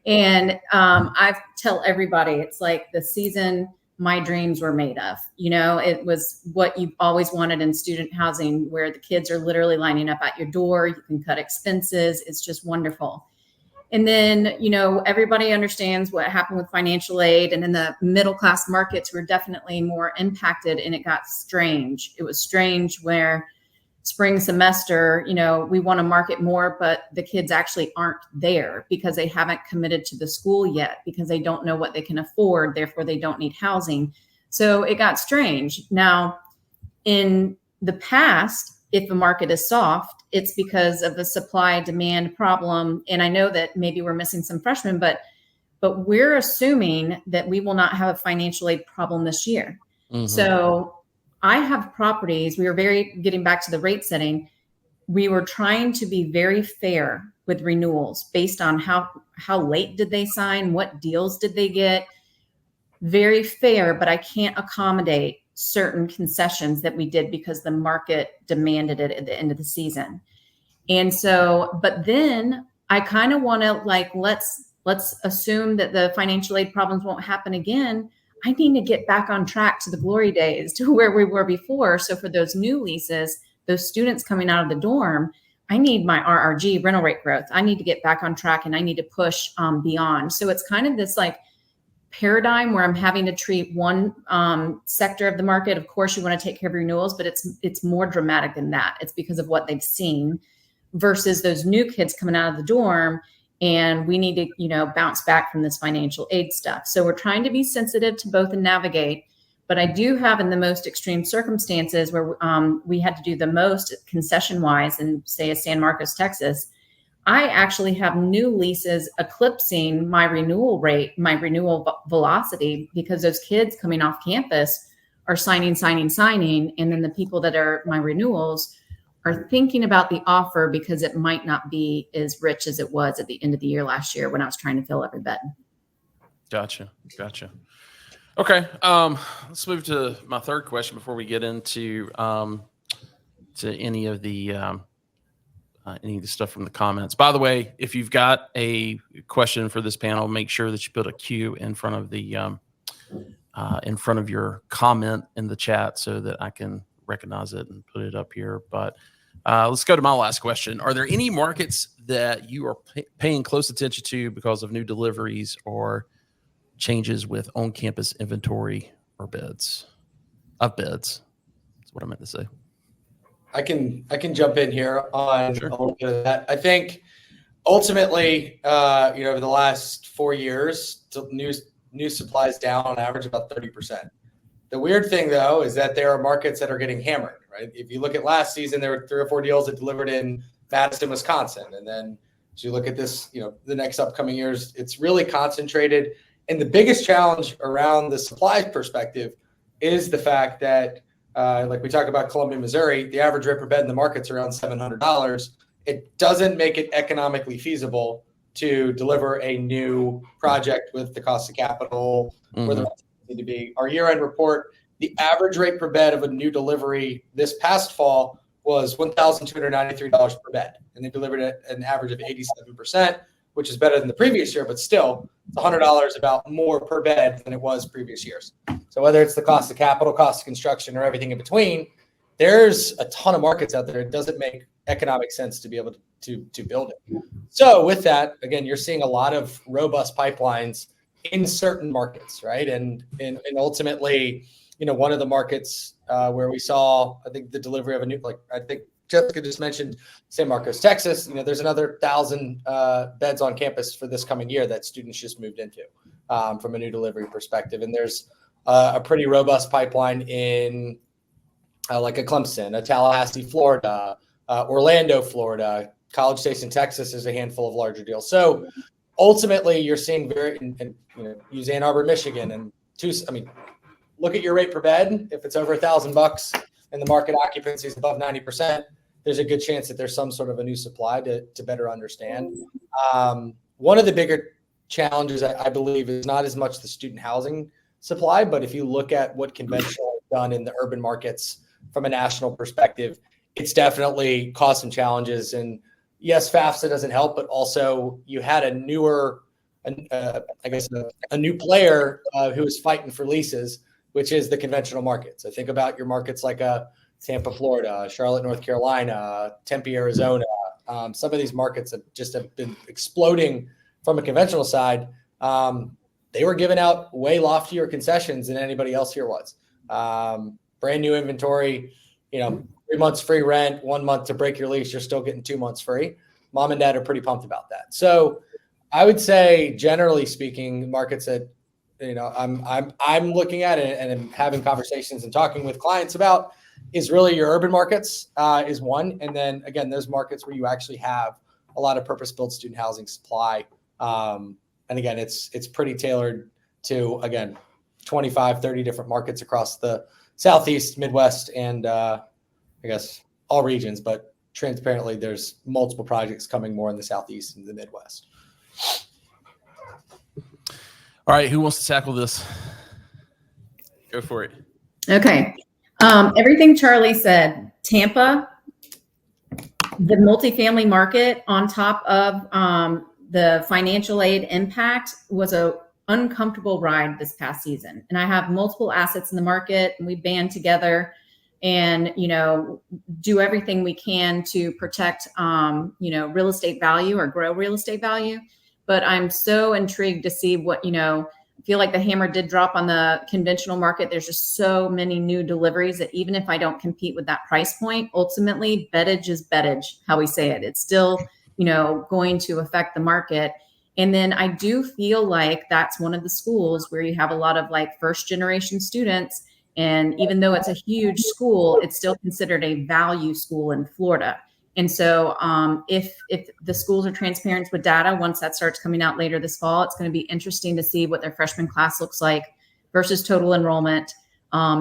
And I tell everybody, it's like the season my dreams were made of. It was what you've always wanted in student housing, where the kids are literally lining up at your door. You can cut expenses. It's just wonderful. And then, everybody understands what happened with financial aid. And in the middle class markets, we're definitely more impacted, and it got strange. It was strange where spring semester, we want to market more, but the kids actually aren't there because they haven't committed to the school yet, because they don't know what they can afford. Therefore, they don't need housing. So it got strange. Now, in the past, if the market is soft, it's because of the supply demand problem. And I know that maybe we're missing some freshmen, but we're assuming that we will not have a financial aid problem this year. Mm-hmm. So I have properties. We were getting back to the rate setting. We were trying to be very fair with renewals based on how late did they sign, what deals did they get. Very fair, but I can't accommodate certain concessions that we did because the market demanded it at the end of the season. And so, but then I kind of want to let's let's assume that the financial aid problems won't happen again. I need to get back on track to the glory days, to where we were before. So for those new leases, those students coming out of the dorm, I need my RRG, rental rate growth. I need to get back on track, and I need to push beyond. So it's kind of this like paradigm where I'm having to treat one sector of the market. Of course, you want to take care of renewals, but it's more dramatic than that. It's because of what they've seen versus those new kids coming out of the dorm. And we need to, bounce back from this financial aid stuff. So we're trying to be sensitive to both and navigate. But I do have, in the most extreme circumstances where we had to do the most concession-wise in, say, San Marcos, Texas, I actually have new leases eclipsing my renewal rate, my renewal velocity, because those kids coming off campus are signing. And then the people that are my renewals are thinking about the offer because it might not be as rich as it was at the end of the year last year when I was trying to fill every bed. Gotcha. Okay. Let's move to my third question before we get into to any of the stuff from the comments. By the way, if you've got a question for this panel, make sure that you put a Q in front of the in front of your comment in the chat so that I can recognize it and put it up here. But let's go to my last question. Are there any markets that you are paying close attention to because of new deliveries or changes with on-campus inventory or beds? That's what I meant to say. I can jump in here on Sure. a little bit of that. I think ultimately, over the last 4 years, new supply is down on average about 30%. The weird thing, though, is that there are markets that are getting hammered, right? If you look at last season, there were 3 or 4 deals that delivered in Madison, Wisconsin. And then as you look at this, the next upcoming years, it's really concentrated. And the biggest challenge around the supply perspective is the fact that, like we talk about Columbia, Missouri, the average rate per bed in the market's around $700. It doesn't make it economically feasible to deliver a new project with the cost of capital where the rents need to be. Our year-end report, the average rate per bed of a new delivery this past fall was $1,293 per bed. And they delivered at an average of 87%, which is better than the previous year, but still it's $100 about more per bed than it was previous years. So whether it's the cost of capital, cost of construction, or everything in between, there's a ton of markets out there. It doesn't make economic sense to be able to build it. So with that, again, you're seeing a lot of robust pipelines in certain markets, right? And ultimately, one of the markets where we saw, I think, the delivery of a new, I think Jessica just mentioned San Marcos, Texas. There's another 1,000 beds on campus for this coming year that students just moved into from a new delivery perspective. And there's a pretty robust pipeline in like a Clemson, a Tallahassee, Florida, Orlando, Florida, College Station, Texas is a handful of larger deals. So ultimately, you're seeing use Ann Arbor, Michigan, and look at your rate per bed. If it's over $1,000 and the market occupancy is above 90%, there's a good chance that there's some sort of a new supply to better understand. One of the bigger challenges, I believe, is not as much the student housing supply, but if you look at what conventional has done in the urban markets from a national perspective, it's definitely caused some challenges. And yes, FAFSA doesn't help, but also you had a newer, a new player who is fighting for leases, which is the conventional markets. So think about your markets like Tampa, Florida, Charlotte, North Carolina, Tempe, Arizona. Some of these markets have been exploding from a conventional side. They were giving out way loftier concessions than anybody else here was. Brand new inventory, 3 months free rent, 1 month to break your lease, you're still getting 2 months free. Mom and dad are pretty pumped about that. So I would say, generally speaking, markets that I'm looking at it and I'm having conversations and talking with clients about is really your urban markets is one. And then again, those markets where you actually have a lot of purpose-built student housing supply. And again, it's pretty tailored to, again, 25, 30 different markets across the Southeast, Midwest, and I guess all regions, but transparently, there's multiple projects coming more in the Southeast and the Midwest. All right, who wants to tackle this? Go for it. Okay. Everything Charlie said, Tampa, the multifamily market on top of the financial aid impact was a uncomfortable ride this past season. And I have multiple assets in the market, and we band together and, do everything we can to protect, real estate value or grow real estate value. But I'm so intrigued to see what, I feel like the hammer did drop on the conventional market. There's just so many new deliveries that even if I don't compete with that price point, ultimately beddage is beddage, how we say it. It's still, going to affect the market. And then I do feel like that's one of the schools where you have a lot of like first generation students. And even though it's a huge school, it's still considered a value school in Florida. And so if the schools are transparent with data, once that starts coming out later this fall, it's going to be interesting to see what their freshman class looks like versus total enrollment,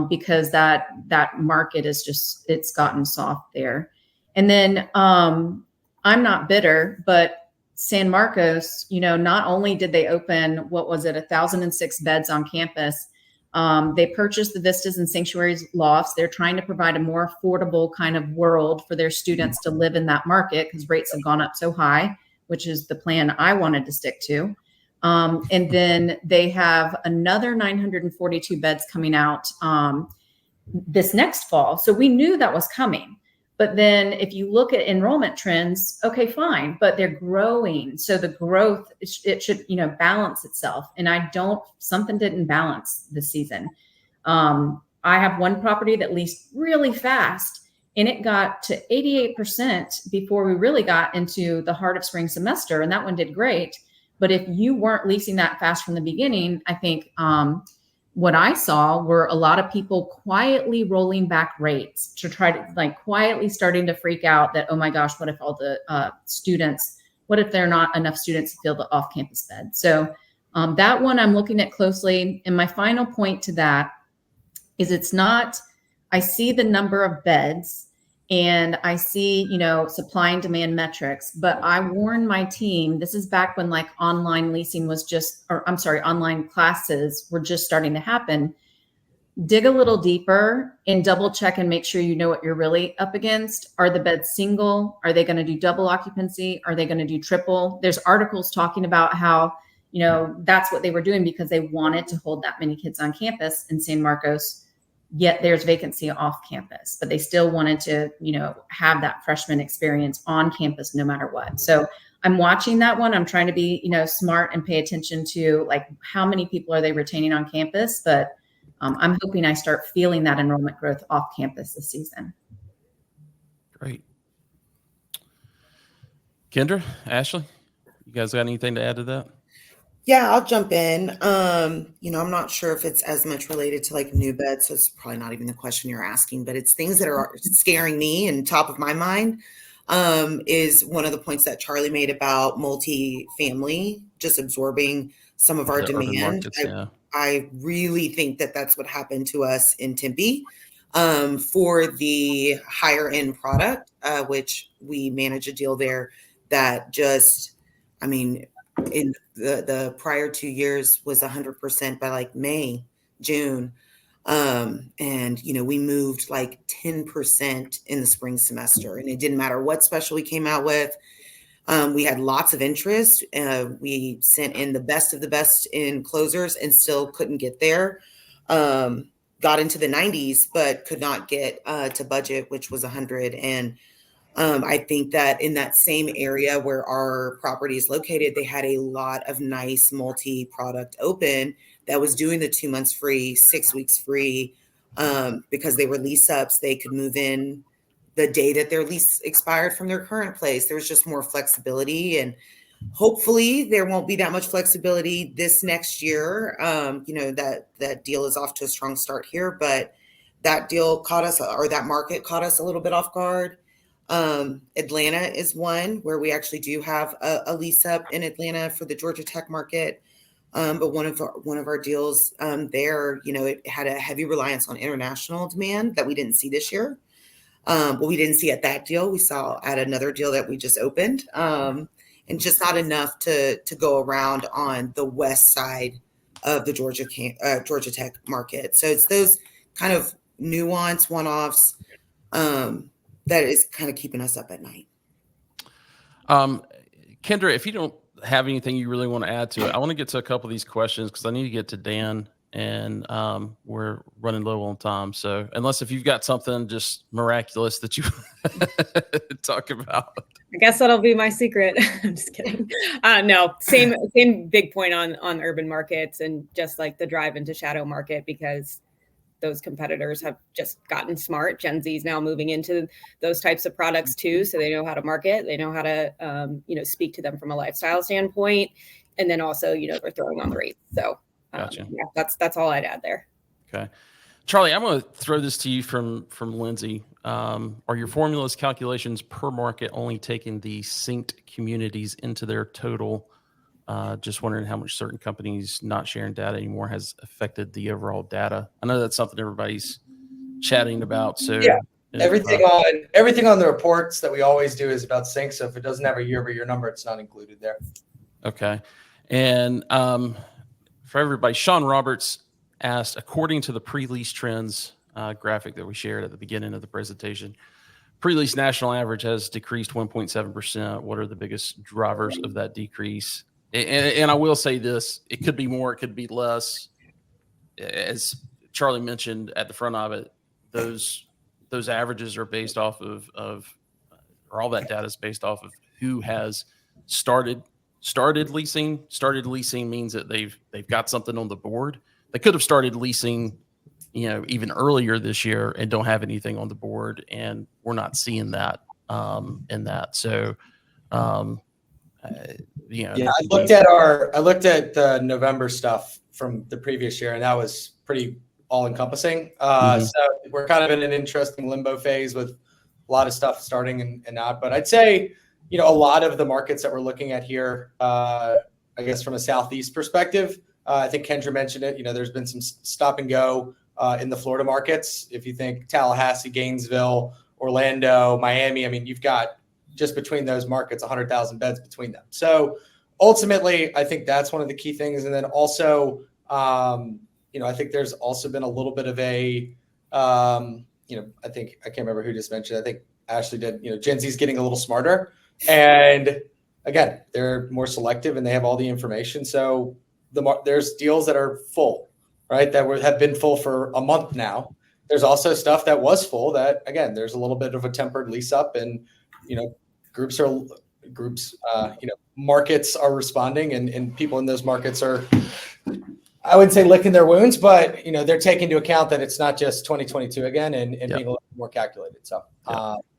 because that market is just, it's gotten soft there. And then I'm not bitter, but San Marcos, not only did they open, 1,006 beds on campus, they purchased the Vistas and Sanctuaries lofts. They're trying to provide a more affordable kind of world for their students to live in that market because rates have gone up so high, which is the plan I wanted to stick to. And then they have another 942 beds coming out this next fall. So we knew that was coming. But then if you look at enrollment trends, okay, fine, but they're growing. So the growth, it should, balance itself. And something didn't balance this season. I have one property that leased really fast and it got to 88% before we really got into the heart of spring semester. And that one did great. But if you weren't leasing that fast from the beginning, I think, what I saw were a lot of people quietly rolling back rates to try to quietly starting to freak out that, oh my gosh, what if all the what if there are not enough students to fill the off-campus bed? So that one I'm looking at closely. And my final point to that is I see the number of beds and I see, supply and demand metrics, but I warned my team, this is back when online leasing was online classes were just starting to happen. Dig a little deeper and double check and make sure you know what you're really up against. Are the beds single? Are they going to do double occupancy? Are they going to do triple? There's articles talking about how, that's what they were doing because they wanted to hold that many kids on campus in San Marcos. Yet there's vacancy off campus, but they still wanted to, have that freshman experience on campus no matter what. So I'm watching that one. I'm trying to be, smart and pay attention to how many people are they retaining on campus. But I'm hoping I start feeling that enrollment growth off campus this season. Great. Kendra, Ashley, you guys got anything to add to that? Yeah, I'll jump in. I'm not sure if it's as much related to new beds, so it's probably not even the question you're asking, but it's things that are scaring me and top of my mind. Is one of the points that Charlie made about multi-family just absorbing some of our demand. Markets, I really think that that's what happened to us in Tempe for the higher end product, which we manage a deal there that just, in the prior 2 years was 100% by May, June. And, we moved 10% in the spring semester, and it didn't matter what special we came out with. We had lots of interest. We sent in the best of the best in closers and still couldn't get there. Got into the 90s, but could not get to budget, which was 100. And I think that in that same area where our property is located, they had a lot of nice multi-product open that was doing the 2 months free, 6 weeks free, because they were lease ups. They could move in the day that their lease expired from their current place. There was just more flexibility, and hopefully there won't be that much flexibility this next year. That deal is off to a strong start here, but that deal caught us, or that market caught us a little bit off guard. Atlanta is one where we actually do have a lease up in Atlanta for the Georgia Tech market. But one of our deals there, it had a heavy reliance on international demand that we didn't see this year. We didn't see at that deal. We saw at another deal that we just opened, and just not enough to go around on the west side of the Georgia Tech market. So it's those kind of nuance one-offs that is kind of keeping us up at night. Kendra, if you don't have anything you really want to add to it. I want to get to a couple of these questions because I need to get to Dan, and we're running low on time. So unless if you've got something just miraculous that you talk about. I guess that'll be my secret. I'm just kidding. No, same big point on urban markets and just like the drive into shadow market, because those competitors have just gotten smart. Gen Z is now moving into those types of products too. So they know how to market, they know how to, speak to them from a lifestyle standpoint. And then also, they're throwing on the rates. So Gotcha. yeah, that's all I'd add there. Okay. Charlie, I'm going to throw this to you from Lindsay. Are your formulas calculations per market only taking the synced communities into their total? Just wondering how much certain companies not sharing data anymore has affected the overall data. I know that's something everybody's chatting about. So yeah, everything on the reports that we always do is about sync. So if it doesn't have a year-over-year number, it's not included there. Okay. And for everybody, Sean Roberts asked, according to the pre-lease trends graphic that we shared at the beginning of the presentation, pre-lease national average has decreased 1.7%. What are the biggest drivers of that decrease? And I will say this, it could be more, it could be less. As Charlie mentioned at the front of it, those averages are based off of or all that data is based off of who has started leasing. Started leasing means that they've got something on the board. They could have started leasing, even earlier this year and don't have anything on the board, and we're not seeing that in that. So, I looked at the November stuff from the previous year, and that was pretty all encompassing. So we're kind of in an interesting limbo phase with a lot of stuff starting and not. But I'd say, a lot of the markets that we're looking at here, I guess from a Southeast perspective, I think Kendra mentioned it. There's been some stop and go in the Florida markets. If you think Tallahassee, Gainesville, Orlando, Miami, you've got just between those markets, 100,000 beds between them. So ultimately, I think that's one of the key things. And then also, I think there's also been a little bit of a, I think, I can't remember who just mentioned, I think Ashley did, Gen Z is getting a little smarter. And again, they're more selective and they have all the information. So there's deals that are full, right? That have been full for a month now. There's also stuff that was full that, again, there's a little bit of a tempered lease up, and, markets are responding, and people in those markets are, I wouldn't say licking their wounds, but, they're taking into account that it's not just 2022 again, and being a little more calculated. So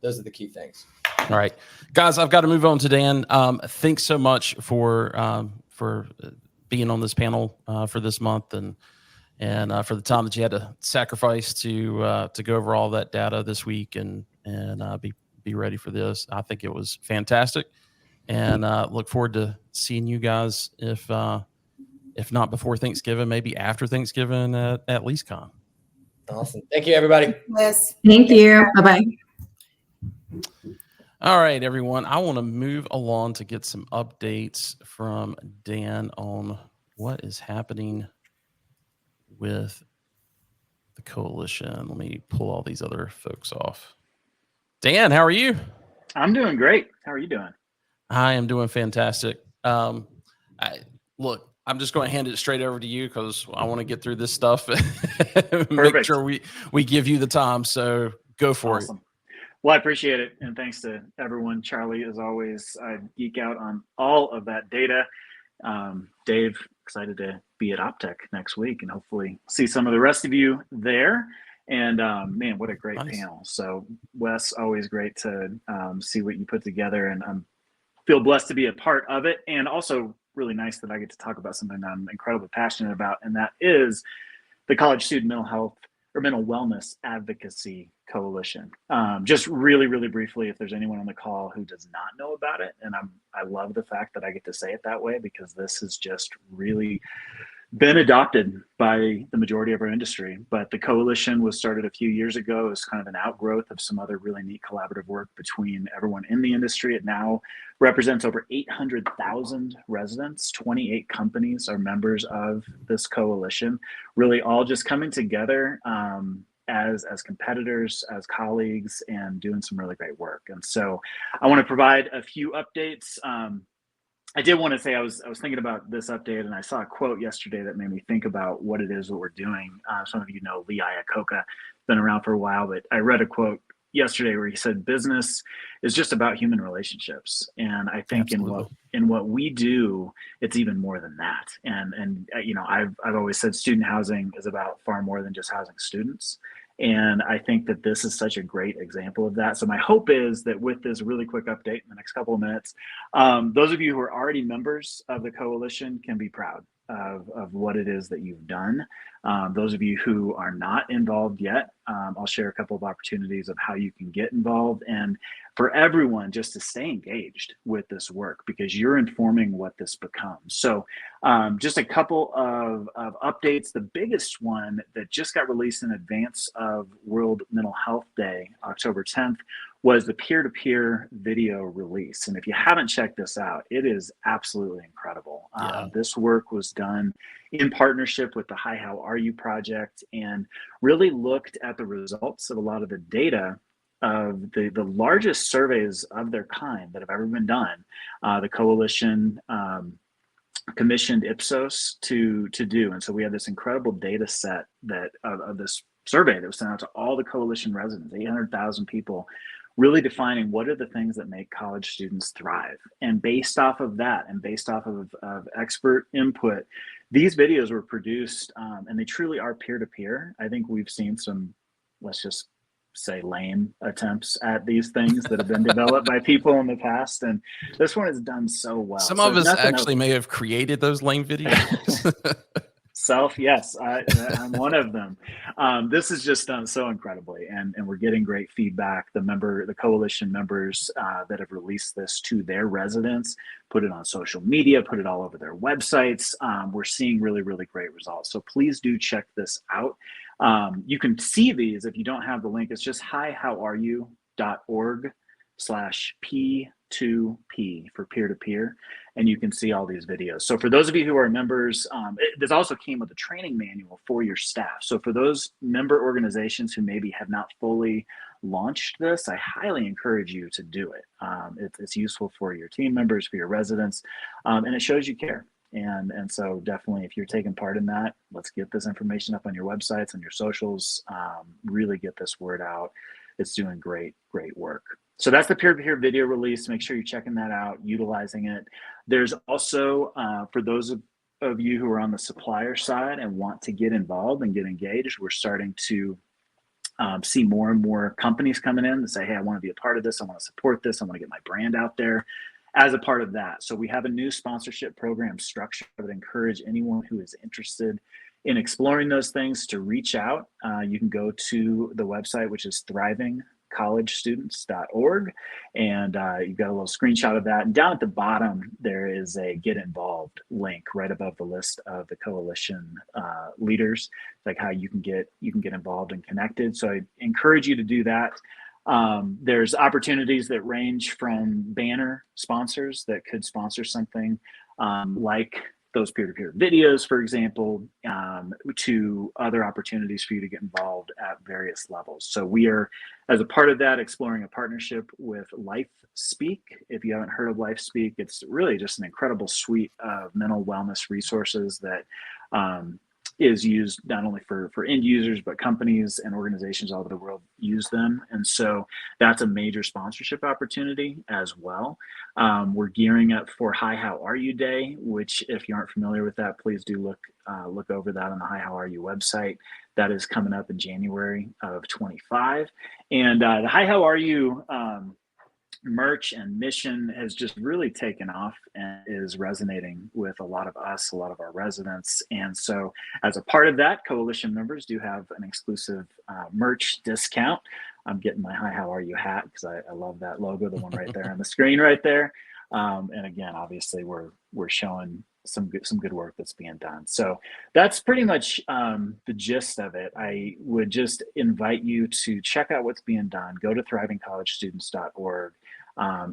those are the key things. All right, guys, I've got to move on to Dan. Thanks so much for being on this panel for this month, and for the time that you had to sacrifice to go over all that data this week and be ready for this. I think it was fantastic, and look forward to seeing you guys if not before Thanksgiving, maybe after Thanksgiving at LeaseCon. Awesome. Thank you, everybody. Yes. Thank you. Bye-bye. All right, everyone. I want to move along to get some updates from Dan on what is happening with the coalition. Let me pull all these other folks off. Dan, how are you? I'm doing great. How are you doing? I am doing fantastic. Look, I'm just going to hand it straight over to you because I want to get through this stuff. Make sure we give you the time. So go for it. Well, I appreciate it. And thanks to everyone. Charlie, as always, I geek out on all of that data. Dave, excited to be at OpTech next week and hopefully see some of the rest of you there. And man, what a great panel. So Wes, always great to see what you put together, and I feel blessed to be a part of it. And also really nice that I get to talk about something I'm incredibly passionate about, and that is the College Student Mental Health or Mental Wellness Advocacy Coalition. Just really, really briefly, if there's anyone on the call who does not know about it, and I love the fact that I get to say it that way, because this has just really been adopted by the majority of our industry. But the coalition was started a few years ago as kind of an outgrowth of some other really neat collaborative work between everyone in the industry. It now represents over 800,000 residents. 28 companies are members of this coalition, really all just coming together as competitors, as colleagues, and doing some really great work. And so I want to provide a few updates. I did want to say I was thinking about this update, and I saw a quote yesterday that made me think about what it is that we're doing. Some of you know Lee Iacocca, been around for a while, but I read a quote yesterday where he said business is just about human relationships, and I think Absolutely. in what we do, it's even more than that. And you know, I've always said student housing is about far more than just housing students. And I think that this is such a great example of that. So my hope is that with this really quick update in the next couple of minutes, those of you who are already members of the coalition can be proud of what it is that you've done. Those of you who are not involved yet, I'll share a couple of opportunities of how you can get involved, and for everyone just to stay engaged with this work, because you're informing what this becomes. So just a couple of updates. The biggest one that just got released in advance of World Mental Health Day, October 10th, was the peer-to-peer video release. And if you haven't checked this out, it is absolutely incredible. Yeah. This work was done in partnership with the Hi How Are You project, and really looked at the results of a lot of the data of the largest surveys of their kind that have ever been done. The coalition commissioned Ipsos to do. And so we have this incredible data set that of this survey that was sent out to all the coalition residents, 800,000 people, really defining what are the things that make college students thrive. And based off of that, and based off of expert input, these videos were produced, and they truly are peer-to-peer. I think we've seen some, let's just say, lame attempts at these things that have been developed by people in the past, and this one is done so well. Some So of us nothing actually may have created those lame videos. Yes, I'm one of them. This is just done so incredibly, and we're getting great feedback. The coalition members that have released this to their residents, put it on social media, put it all over their websites. We're seeing really, really great results. So please do check this out. You can see these if you don't have the link. It's just hihowareyou.org/P2P for peer-to-peer, and you can see all these videos. So for those of you who are members, this also came with a training manual for your staff. So for those member organizations who maybe have not fully launched this, I highly encourage you to do it. It's useful for your team members, for your residents, and it shows you care. And so definitely, if you're taking part in that, let's get this information up on your websites and your socials. Really get this word out. It's doing great, great work. So that's the peer-to-peer video release. Make sure you're checking that out, utilizing it. There's also, for those of you who are on the supplier side and want to get involved and get engaged, we're starting to see more and more companies coming in to say, hey, I want to be a part of this. I want to support this. I want to get my brand out there as a part of that. So we have a new sponsorship program structure. I would encourage anyone who is interested in exploring those things to reach out. You can go to the website, which is thrivingcollegestudents.org, and you've got a little screenshot of that. And down at the bottom, there is a Get Involved link right above the list of the coalition leaders, like how you can get involved and connected. So I encourage you to do that. There's opportunities that range from banner sponsors that could sponsor something like those peer-to-peer videos, for example, to other opportunities for you to get involved at various levels. So we are, as a part of that, exploring a partnership with LifeSpeak. If you haven't heard of LifeSpeak, it's really just an incredible suite of mental wellness resources that is used not only for end users, but companies and organizations all over the world use them. And so that's a major sponsorship opportunity as well. We're gearing up for Hi How Are You Day, which, if you aren't familiar with that, please do look over that on the Hi How Are You website. That is coming up in January of 25. And the Hi How Are You merch and mission has just really taken off and is resonating with a lot of us, a lot of our residents. And so as a part of that, coalition members do have an exclusive merch discount. I'm getting my Hi How Are You hat because I love that logo, the one right there on the screen right there. And again, obviously we're showing some good work that's being done. So that's pretty much the gist of it. I would just invite you to check out what's being done. Go to thrivingcollegestudents.org.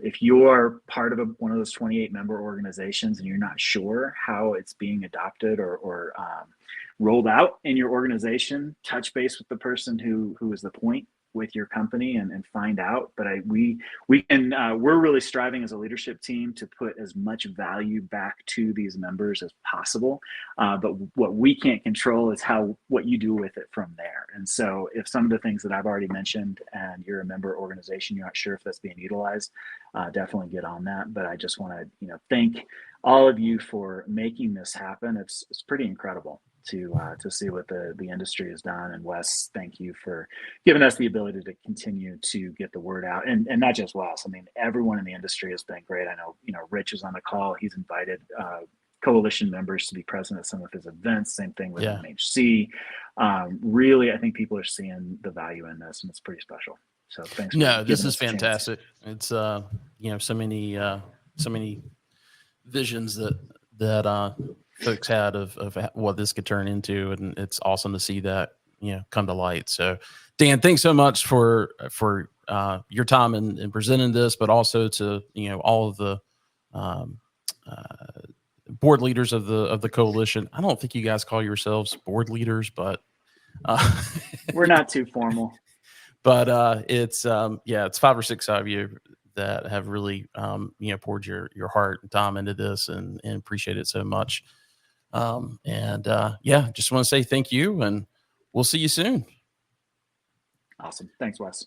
If you're part of one of those 28 member organizations and you're not sure how it's being adopted or rolled out in your organization, touch base with the person who is the point with your company and find out. But we're really striving as a leadership team to put as much value back to these members as possible. But what we can't control is what you do with it from there. And so if some of the things that I've already mentioned and you're a member organization, you're not sure if that's being utilized, definitely get on that. But I just want to, thank all of you for making this happen. It's pretty incredible to see what the industry has done. And Wes, thank you for giving us the ability to continue to get the word out. And not just Wes, I mean, everyone in the industry has been great. I know, Rich is on the call. He's invited coalition members to be present at some of his events. Same thing with MHC. Really, I think people are seeing the value in this, and it's pretty special. So thanks. No, this is fantastic. It's so many visions that folks had of what this could turn into, and it's awesome to see that come to light. So Dan, thanks so much for your time in presenting this, but also to all of the board leaders of the coalition. I don't think you guys call yourselves board leaders, but we're not too formal. But it's 5 or 6 of you that have really poured your heart and time into this, and appreciate it so much. Just want to say thank you, and we'll see you soon. Awesome. Thanks, Wes.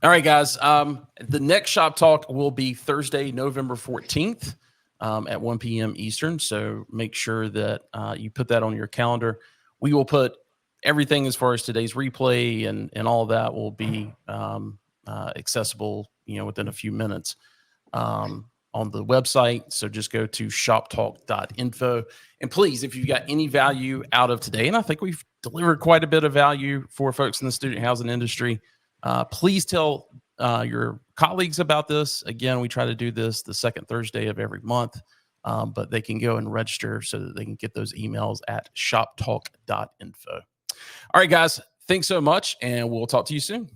All right, guys. The next Shop Talk will be Thursday, November 14th at 1 p.m. Eastern. So make sure that you put that on your calendar. We will put everything as far as today's replay and all of that will be accessible, within a few minutes on the website. So just go to shoptalk.info. And please, if you've got any value out of today, and I think we've delivered quite a bit of value for folks in the student housing industry, please tell your colleagues about this. Again, we try to do this the second Thursday of every month, but they can go and register so that they can get those emails at shoptalk.info. All right, guys, thanks so much, and we'll talk to you soon.